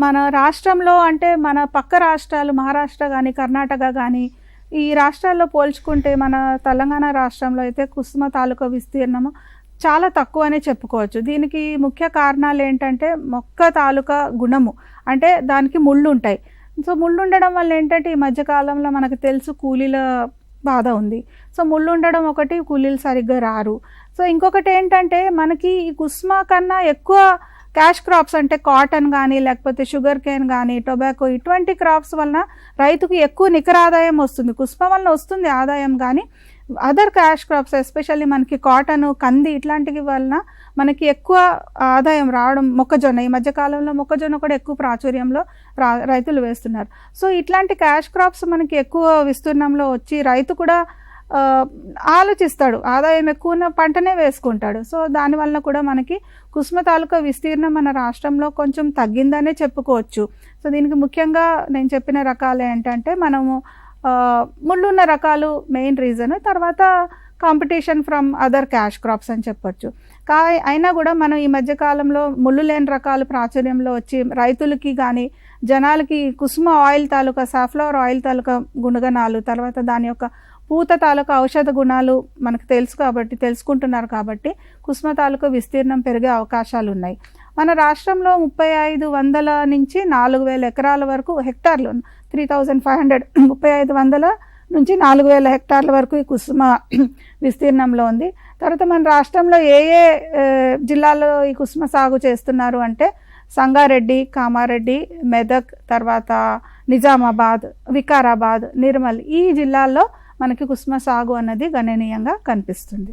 మన రాష్ట్రంలో అంటే మన పక్క రాష్ట్రాలు మహారాష్ట్ర గానీ, కర్ణాటక గానీ ఈ రాష్ట్రాల్లో పోల్చుకుంటే మన తెలంగాణ రాష్ట్రంలో అయితే కుసుమ తాలూకా విస్తీర్ణము చాలా తక్కువనే చెప్పుకోవచ్చు. దీనికి ముఖ్య కారణాలేంటంటే మొక్క తాలూకా గుణము. అంటే దానికి ముళ్ళుంటాయి. సో ముళ్ళుండడం వల్ల ఏంటంటే ఈ మధ్య కాలంలో మనకు తెలుసు కూలీల బాధ ఉంది. సో ముళ్ళుండడం ఒకటి, కూలీలు సరిగ్గా రారు. సో ఇంకొకటేంటంటే మనకి ఈ కుసుమ కన్నా ఎక్కువ క్యాష్ క్రాప్స్ అంటే కాటన్ కానీ, లేకపోతే షుగర్ కేన్ కానీ, టొబాకో ఇటువంటి క్రాప్స్ వలన రైతుకు ఎక్కువ నికర ఆదాయం వస్తుంది. కుసుమ వలన వస్తుంది ఆదాయం, కానీ అదర్ క్యాష్ క్రాప్స్ ఎస్పెషల్లీ మనకి కాటను, కంది ఇట్లాంటివి వలన మనకి ఎక్కువ ఆదాయం రావడం. మొక్కజొన్న, ఈ మధ్యకాలంలో మొక్కజొన్న కూడా ఎక్కువ ప్రాచుర్యంలో రైతులు వేస్తున్నారు. సో ఇట్లాంటి క్యాష్ క్రాప్స్ మనకి ఎక్కువ విస్తీర్ణంలో వచ్చి రైతు కూడా ఆలోచిస్తాడు, ఆదాయం ఎక్కువ ఉన్న పంటనే వేసుకుంటాడు. సో దానివల్ల కూడా మనకి కుసుమ తాలూకా విస్తీర్ణం మన రాష్ట్రంలో కొంచెం తగ్గిందనే చెప్పుకోవచ్చు. సో దీనికి ముఖ్యంగా నేను చెప్పిన రకాలు ఏంటంటే మనము ముళ్ళున్న రకాలు మెయిన్ రీజన్, తర్వాత competition from other cash crops అని చెప్పొచ్చు. అయినా కూడా మనం ఈ మధ్యకాలంలో ముళ్ళు లేని రకాలు ప్రాచుర్యంలో వచ్చి రైతులకి కానీ జనాలకి కుసుమ ఆయిల్ తాలూకా, సాఫ్లవర్ ఆయిల్ తాలూకా గుణగణాలు, తర్వాత దాని యొక్క పూత తాలూకా ఔషధ గుణాలు మనకు తెలుసుకుంటున్నారు కాబట్టి కుసుమ తాలూకా విస్తీర్ణం పెరిగే అవకాశాలు ఉన్నాయి. మన రాష్ట్రంలో 3500 నుంచి 4000 ఎకరాల వరకు, హెక్టార్లు 3500, 3500 నుంచి 4000 హెక్టార్ల వరకు ఈ కుసుమ విస్తీర్ణంలో ఉంది. తర్వాత మన రాష్ట్రంలో ఏ జిల్లాలో ఈ కుసుమ సాగు చేస్తున్నారు అంటే సంగారెడ్డి, కామారెడ్డి, మెదక్, తర్వాత నిజామాబాద్, వికారాబాద్, నిర్మల్ ఈ జిల్లాల్లో మనకి కుసుమ సాగు అన్నది గణనీయంగా కనిపిస్తుంది.